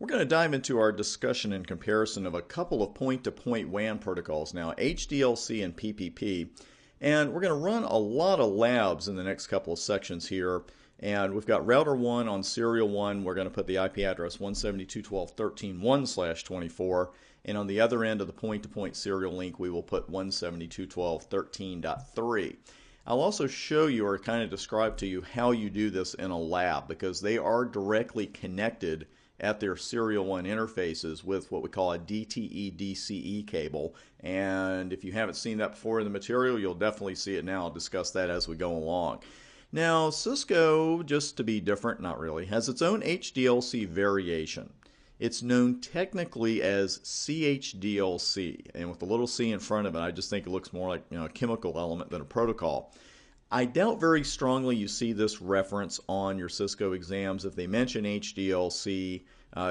We're going to dive into our discussion and comparison of a couple of point-to-point WAN protocols now, HDLC and PPP. And we're going to run a lot of labs in the next couple of sections here. And we've got router 1 on serial 1. We're going to put the IP address 172.12.13.1/24. And on the other end of the point-to-point serial link, we will put 172.12.13.3. I'll also show you or kind of describe to you how you do this in a lab, because they are directly connected at their serial 1 interfaces with what we call a DTE DCE cable. And if you haven't seen that before in the material, you'll definitely see it now. I'll discuss that as we go along. Now, Cisco, just to be different, not really, has its own HDLC variation. It's known technically as CHDLC, and with a little C in front of it, I just think it looks more like a chemical element than a protocol. I doubt very strongly you see this reference on your Cisco exams. If they mention HDLC,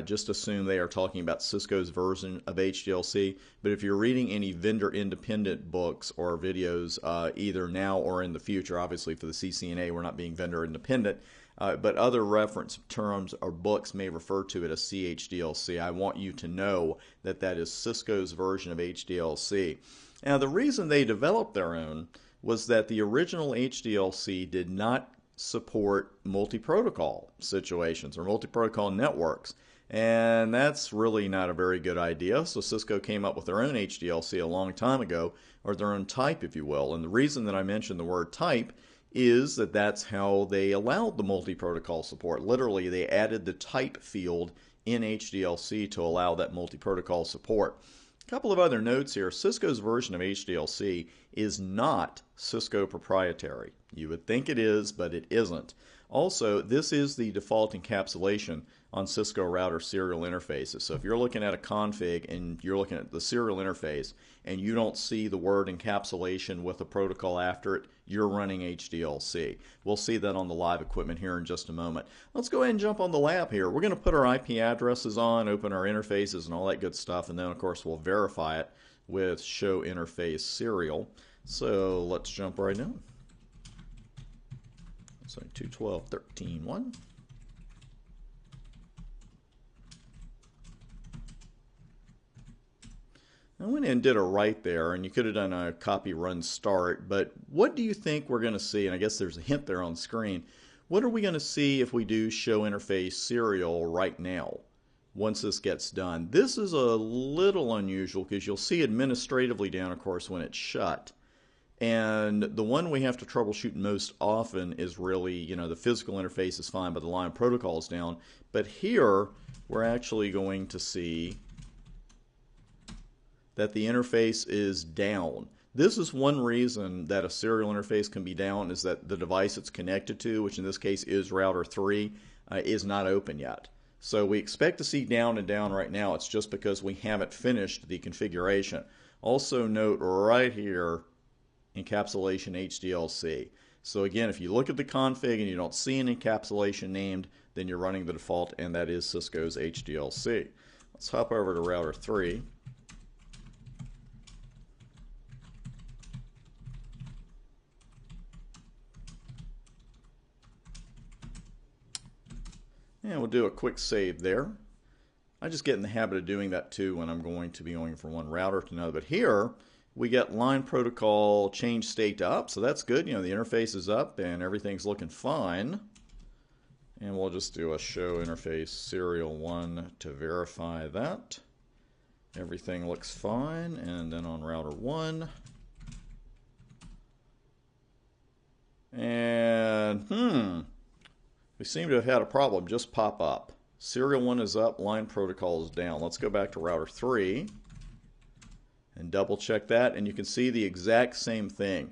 just assume they are talking about Cisco's version of HDLC. But if you're reading any vendor-independent books or videos, either now or in the future, obviously for the CCNA we're not being vendor-independent, but other reference terms or books may refer to it as CHDLC. I want you to know that that is Cisco's version of HDLC. Now, the reason they developed their own was that the original HDLC did not support multi-protocol situations or multi-protocol networks. And that's really not a very good idea. So Cisco came up with their own HDLC a long time ago, or their own type, if you will. And the reason that I mentioned the word type is that that's how they allowed the multi-protocol support. Literally, they added the type field in HDLC to allow that multi-protocol support. A couple of other notes here. Cisco's version of HDLC is not Cisco proprietary. You would think it is, but it isn't. Also, this is the default encapsulation on Cisco router serial interfaces. So if you're looking at a config and you're looking at the serial interface and you don't see the word encapsulation with a protocol after it, you're running HDLC. We'll see that on the live equipment here in just a moment. Let's go ahead and jump on the lab here. We're going to put our IP addresses on, open our interfaces and all that good stuff, and then of course we'll verify it with show interface serial. So let's jump right in. So 212.13.1. I went in and did a write there, and you could have done a copy run start, but what do you think we're going to see? And I guess there's a hint there on the screen. What are we going to see if we do show interface serial right now once this gets done? This is a little unusual because you'll see administratively down, of course, when it's shut. And the one we have to troubleshoot most often is really, the physical interface is fine, but the line protocol is down. But here, we're actually going to see that the interface is down. This is one reason that a serial interface can be down, is that the device it's connected to, which in this case is router 3, is not open yet. So we expect to see down and down right now. It's just because we haven't finished the configuration. Also note right here, encapsulation HDLC. So again, if you look at the config and you don't see an encapsulation named, then you're running the default, and that is Cisco's HDLC. Let's hop over to router 3. And we'll do a quick save there. I just get in the habit of doing that too when I'm going to be going from one router to another. But here we get line protocol change state to up, so that's good. The interface is up and everything's looking fine. And we'll just do a show interface serial 1 to verify that. Everything looks fine. And then on router 1. And we seem to have had a problem just pop up. Serial 1 is up, line protocol is down. Let's go back to router 3 and double check that, and you can see the exact same thing.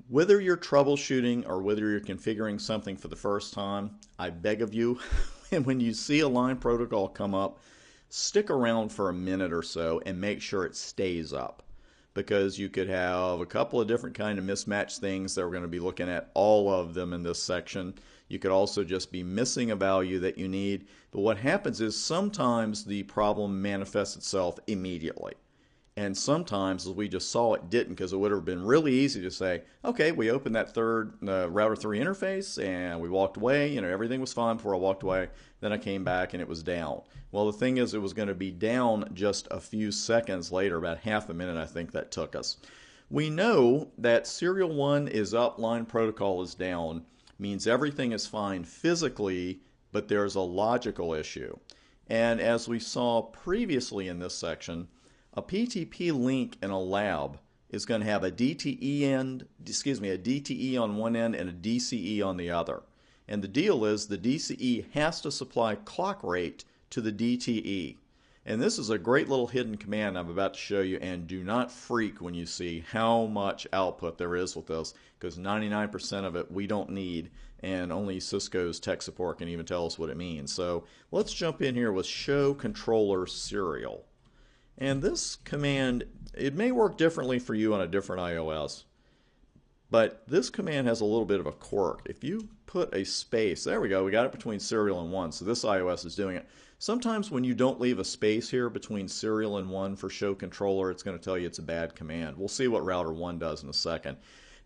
Whether you're troubleshooting or whether you're configuring something for the first time, I beg of you, and when you see a line protocol come up, stick around for a minute or so and make sure it stays up. Because you could have a couple of different kind of mismatched things that we're going to be looking at, all of them in this section. You could also just be missing a value that you need. But what happens is sometimes the problem manifests itself immediately. And sometimes, as we just saw, it didn't, because it would have been really easy to say, okay, we opened that third router 3 interface and we walked away. You know, everything was fine before I walked away. Then I came back and it was down. Well, the thing is, it was going to be down just a few seconds later, about half a minute I think that took us. We know that serial 1 is up, line protocol is down, means everything is fine physically, but there's a logical issue. And as we saw previously in this section, a PTP link in a lab is going to have a DTE on one end and a DCE on the other. And the deal is the DCE has to supply clock rate to the DTE. And this is a great little hidden command I'm about to show you, and do not freak when you see how much output there is with this, because 99% of it we don't need, and only Cisco's tech support can even tell us what it means. So let's jump in here with show controller serial. And this command, it may work differently for you on a different iOS, but this command has a little bit of a quirk. If you put a space, there we go, we got it between serial and 1, so this iOS is doing it. Sometimes when you don't leave a space here between serial and 1 for show controller, it's going to tell you it's a bad command. We'll see what router 1 does in a second.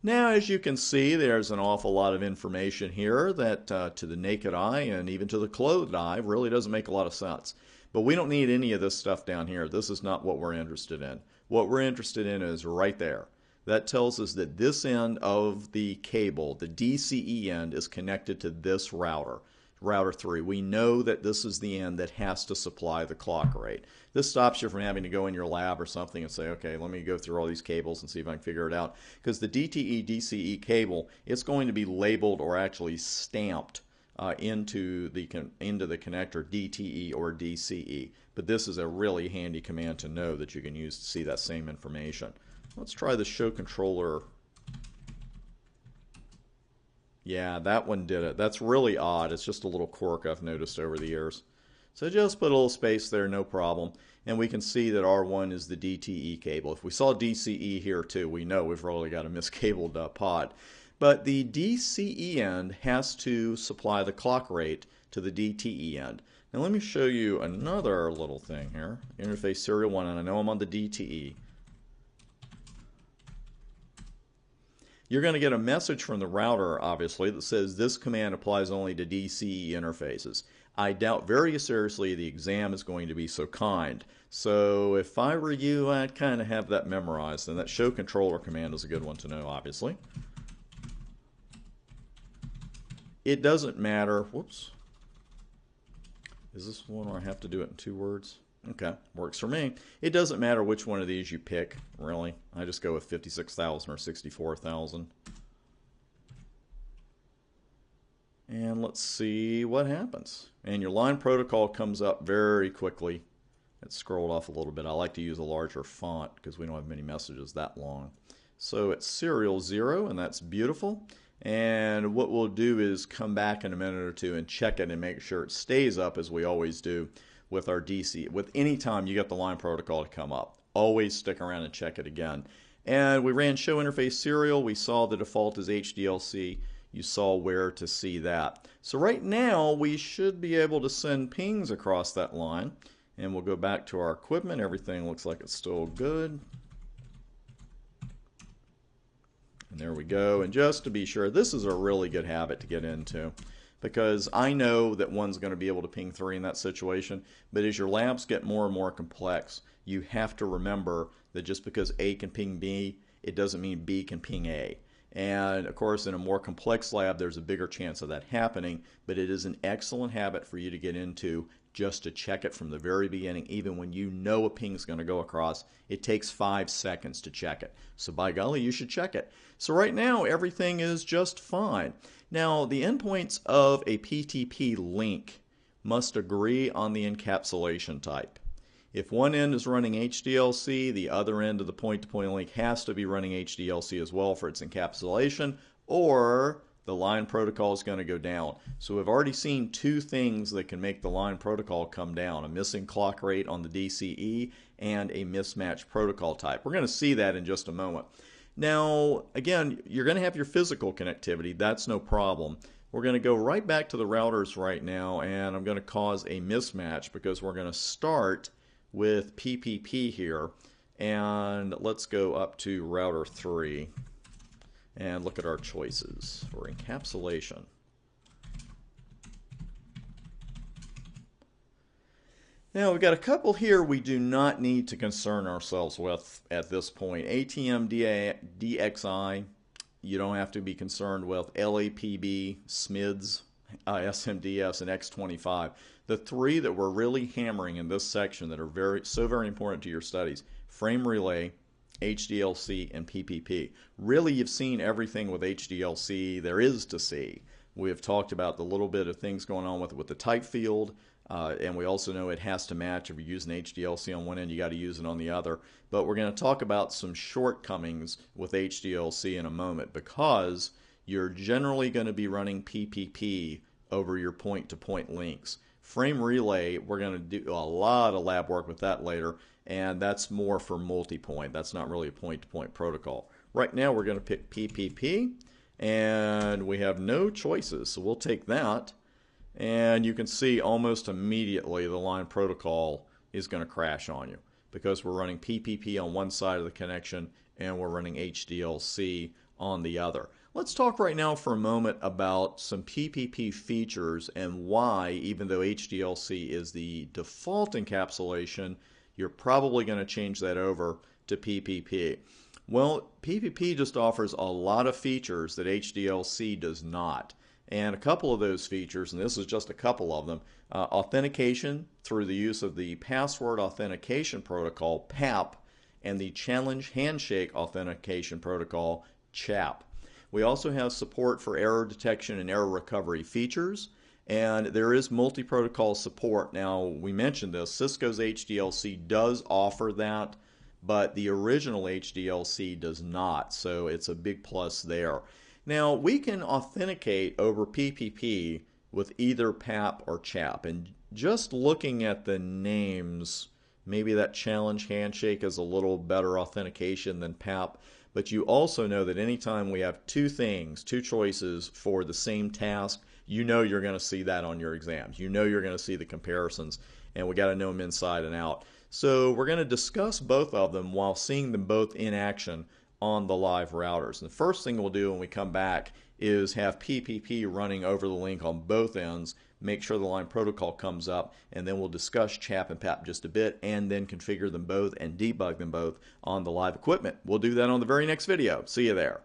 Now, as you can see, there's an awful lot of information here that to the naked eye and even to the clothed eye really doesn't make a lot of sense. But we don't need any of this stuff down here. This is not what we're interested in. What we're interested in is right there. That tells us that this end of the cable, the DCE end, is connected to this router, router 3. We know that this is the end that has to supply the clock rate. This stops you from having to go in your lab or something and say, okay, let me go through all these cables and see if I can figure it out. Because the DTE DCE cable, it's going to be labeled or actually stamped into the connector DTE or DCE. But this is a really handy command to know that you can use to see that same information. Let's try the show controller. Yeah, that one did it. That's really odd. It's just a little quirk I've noticed over the years. So just put a little space there, no problem. And we can see that R1 is the DTE cable. If we saw DCE here too, we know we've really got a miscabled pod. But the DCE end has to supply the clock rate to the DTE end. Now let me show you another little thing here. Interface serial 1, and I know I'm on the DTE. You're going to get a message from the router, obviously, that says this command applies only to DCE interfaces. I doubt very seriously the exam is going to be so kind. So if I were you, I'd kind of have that memorized. And that show controller command is a good one to know, obviously. It doesn't matter. Whoops. Is this one where I have to do it in 2 words? Okay, works for me. It doesn't matter which one of these you pick, really. I just go with 56,000 or 64,000. And let's see what happens. And your line protocol comes up very quickly. It's scrolled off a little bit. I like to use a larger font because we don't have many messages that long. So it's serial 0, and that's beautiful. And what we'll do is come back in a minute or two and check it and make sure it stays up, as we always do with our DC. With any time you get the line protocol to come up, always stick around and check it again. And we ran show interface serial. We saw the default is HDLC. You saw where to see that. So right now we should be able to send pings across that line. And we'll go back to our equipment. Everything looks like it's still good. And there we go. And just to be sure, this is a really good habit to get into, because I know that one's going to be able to ping 3 in that situation, but as your labs get more and more complex, you have to remember that just because A can ping B, it doesn't mean B can ping A. And of course, in a more complex lab, there's a bigger chance of that happening, but it is an excellent habit for you to get into, just to check it from the very beginning. Even when you know a ping is going to go across, it takes 5 seconds to check it. So by golly, you should check it. So right now, everything is just fine. Now, the endpoints of a PTP link must agree on the encapsulation type. If one end is running HDLC, the other end of the point-to-point link has to be running HDLC as well for its encapsulation, or the line protocol is going to go down. So we've already seen 2 things that can make the line protocol come down: a missing clock rate on the DCE and a mismatched protocol type. We're going to see that in just a moment. Now, again, you're going to have your physical connectivity. That's no problem. We're going to go right back to the routers right now, and I'm going to cause a mismatch because we're going to start with PPP here. And let's go up to router 3 and look at our choices for encapsulation. Now we've got a couple here we do not need to concern ourselves with at this point. ATM DXI, you don't have to be concerned with. LAPB, SMIDS, SMDS, and X25. The three that we're really hammering in this section that are very important to your studies: frame relay, HDLC, and PPP. Really, you've seen everything with HDLC there is to see. We have talked about the little bit of things going on with the type field, and we also know it has to match. If you're using HDLC on one end, you got to use it on the other. But we're going to talk about some shortcomings with HDLC in a moment, because you're generally going to be running PPP over your point-to-point links. Frame relay, we're going to do a lot of lab work with that later, and that's more for multi-point. That's not really a point-to-point protocol. Right now we're going to pick PPP, and we have no choices, so we'll take that. And you can see almost immediately the line protocol is going to crash on you, because we're running PPP on one side of the connection and we're running HDLC on the other. Let's talk right now for a moment about some PPP features and why, even though HDLC is the default encapsulation, you're probably going to change that over to PPP. Well, PPP just offers a lot of features that HDLC does not. And a couple of those features, and this is just a couple of them: authentication through the use of the password authentication protocol, PAP, and the challenge handshake authentication protocol, CHAP. We also have support for error detection and error recovery features, and there is multi-protocol support. Now, we mentioned this, Cisco's HDLC does offer that, but the original HDLC does not, so it's a big plus there. Now, we can authenticate over PPP with either PAP or CHAP, and just looking at the names, maybe that challenge handshake is a little better authentication than PAP, but you also know that anytime we have two choices for the same task, you know you're going to see that on your exams. You know you're going to see the comparisons, and we got to know them inside and out. So we're going to discuss both of them while seeing them both in action on the live routers. And the first thing we'll do when we come back is have PPP running over the link on both ends, make sure the line protocol comes up, and then we'll discuss CHAP and PAP just a bit, and then configure them both and debug them both on the live equipment. We'll do that on the very next video. See you there.